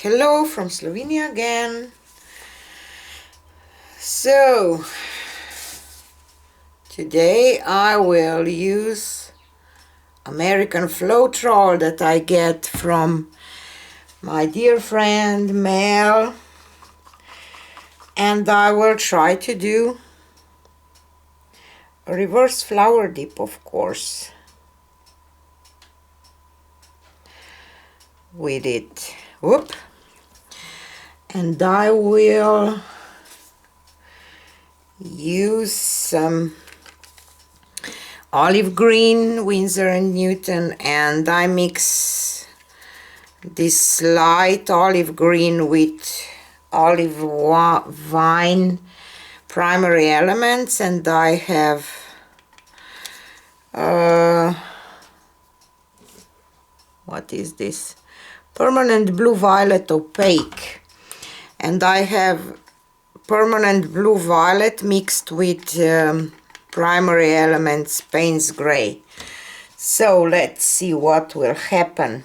Hello from Slovenia again. So today I will use American FLOETROL that I get from my dear friend Mel, and I will try to do a reverse flower dip, of course, with it. Whoop. And I will use some olive green Winsor & Newton, and I mix this light olive green with olive vine primary elements, and I have what is this? Permanent blue violet opaque, and I have permanent blue violet mixed with primary elements Payne's gray. So let's see what will happen.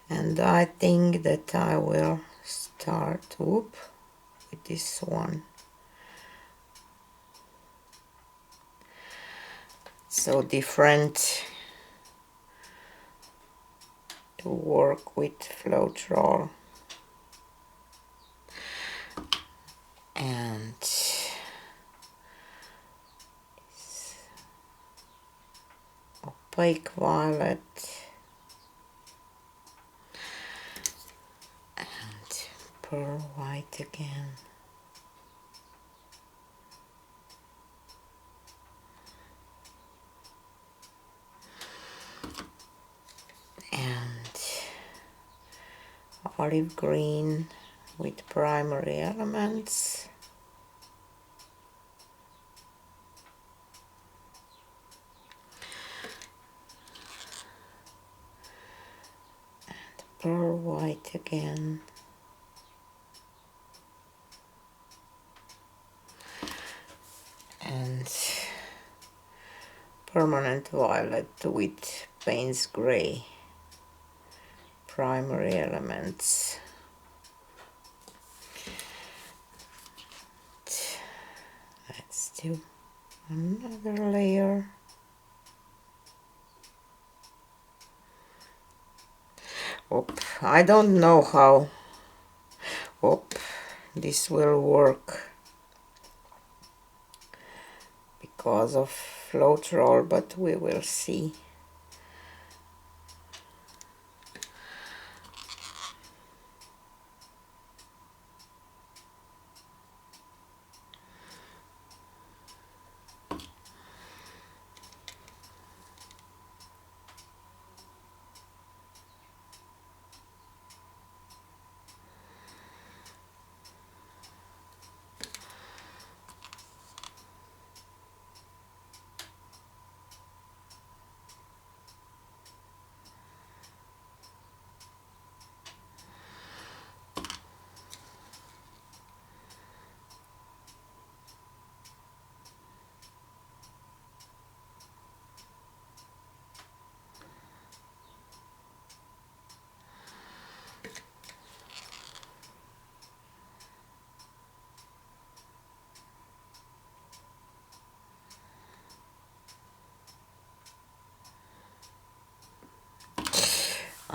And I think that I will start with this one. So different to work with FLOETROL. And opaque violet and pearl white again. And olive green with primary elements. And pearl white again. And permanent violet with Payne's gray primary elements. Let's do another layer. I don't know how this will work because of FLOETROL, but we will see.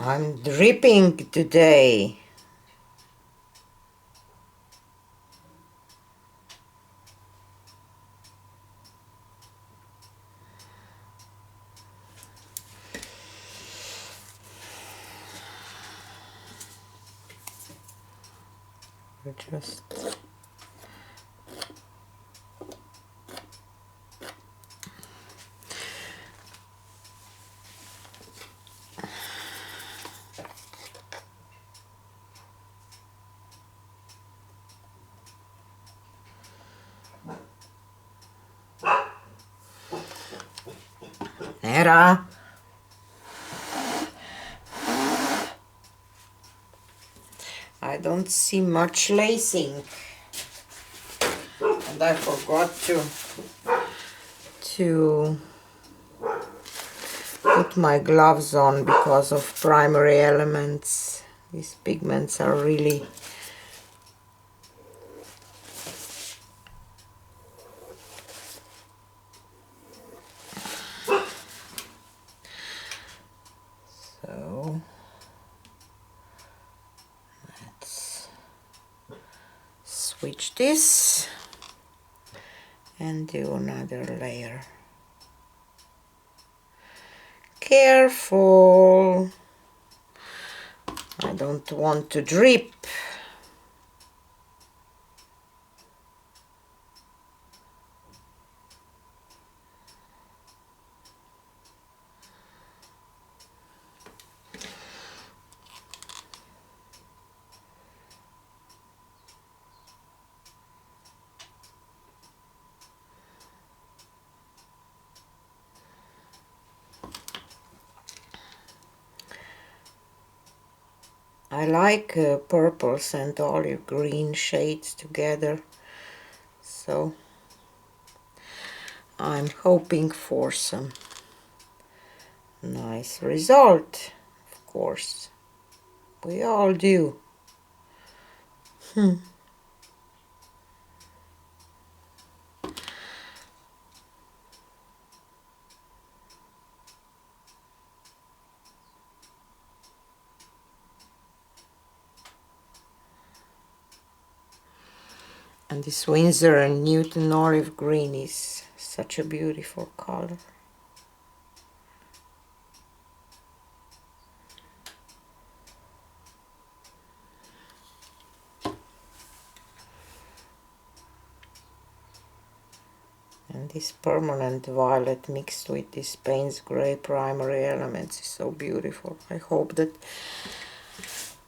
I'm dripping today. Just Nera. I don't see much lacing, and I forgot to put my gloves on because of primary elements. These pigments are really so. Let's switch this and do another layer. Careful, I don't want to drip. I like purples and olive green shades together, so I'm hoping for some nice result. Of course, we all do. And this Winsor and Newton olive green is such a beautiful color. And this permanent violet mixed with this Payne's Gray primary elements is so beautiful. I hope that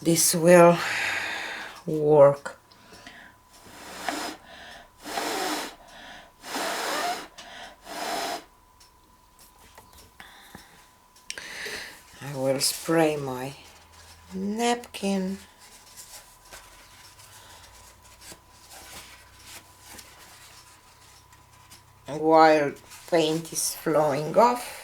this will work. I will spray my napkin. While paint is flowing off.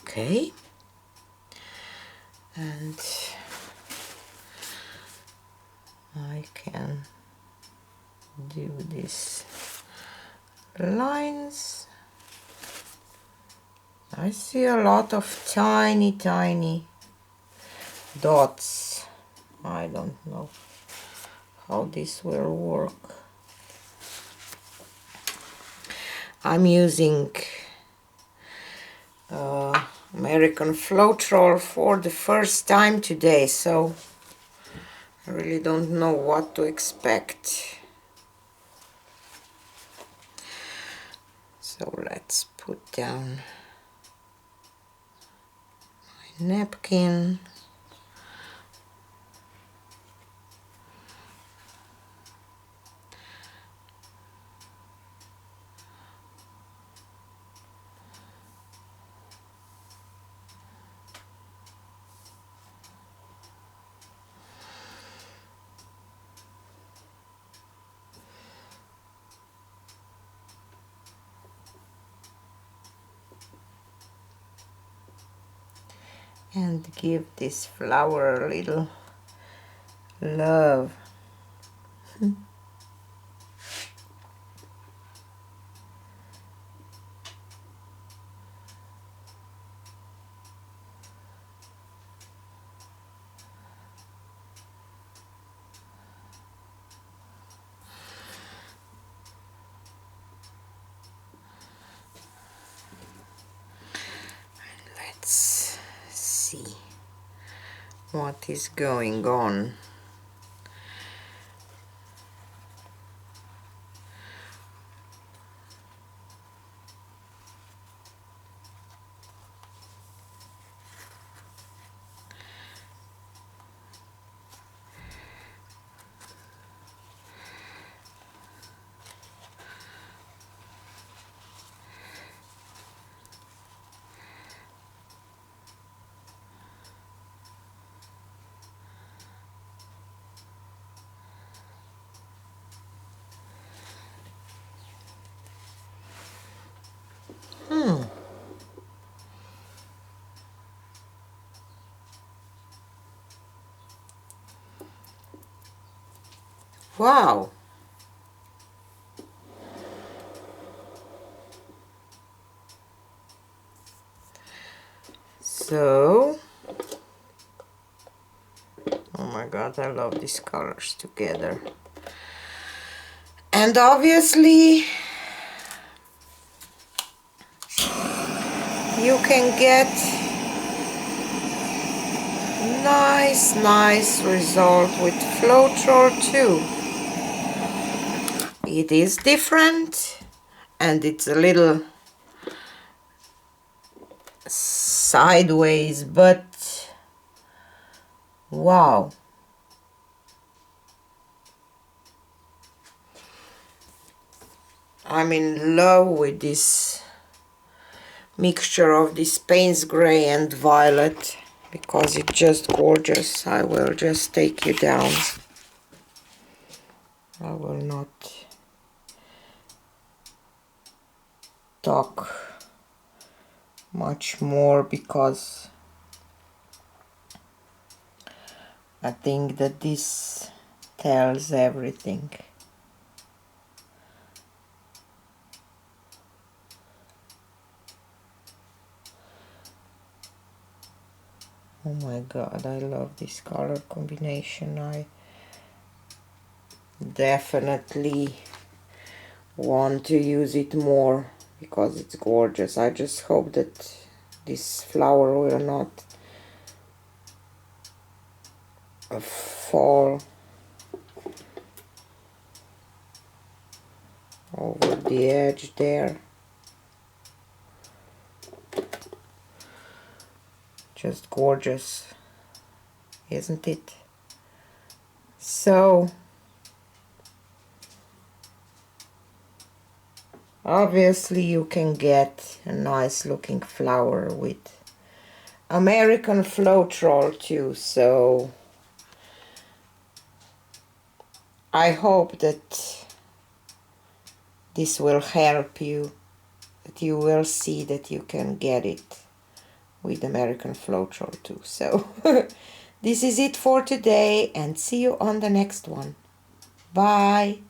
Okay, and I can do these lines. I see a lot of tiny dots. I don't know how this will work. I'm using American FLOETROL for the first time today, so I really don't know what to expect. So let's put down my napkin. And give this flower a little love. Let's see what is going on. Wow! So, oh my god, I love these colors together. And obviously, you can get nice result with FLOETROL too. It is different and it's a little sideways, but wow. I'm in love with this mixture of this Payne's gray and violet because it's just gorgeous. I will just take you down. I will not talk much more because I think that this tells everything. Oh my god, I love this color combination. I definitely want to use it more because it's gorgeous. I just hope that this flower will not fall over the edge there. Just gorgeous, isn't it? So obviously you can get a nice looking flower with American FLOETROL too, so I hope that this will help you, that you will see that you can get it with American FLOETROL too. So this is it for today and see you on the next one. Bye!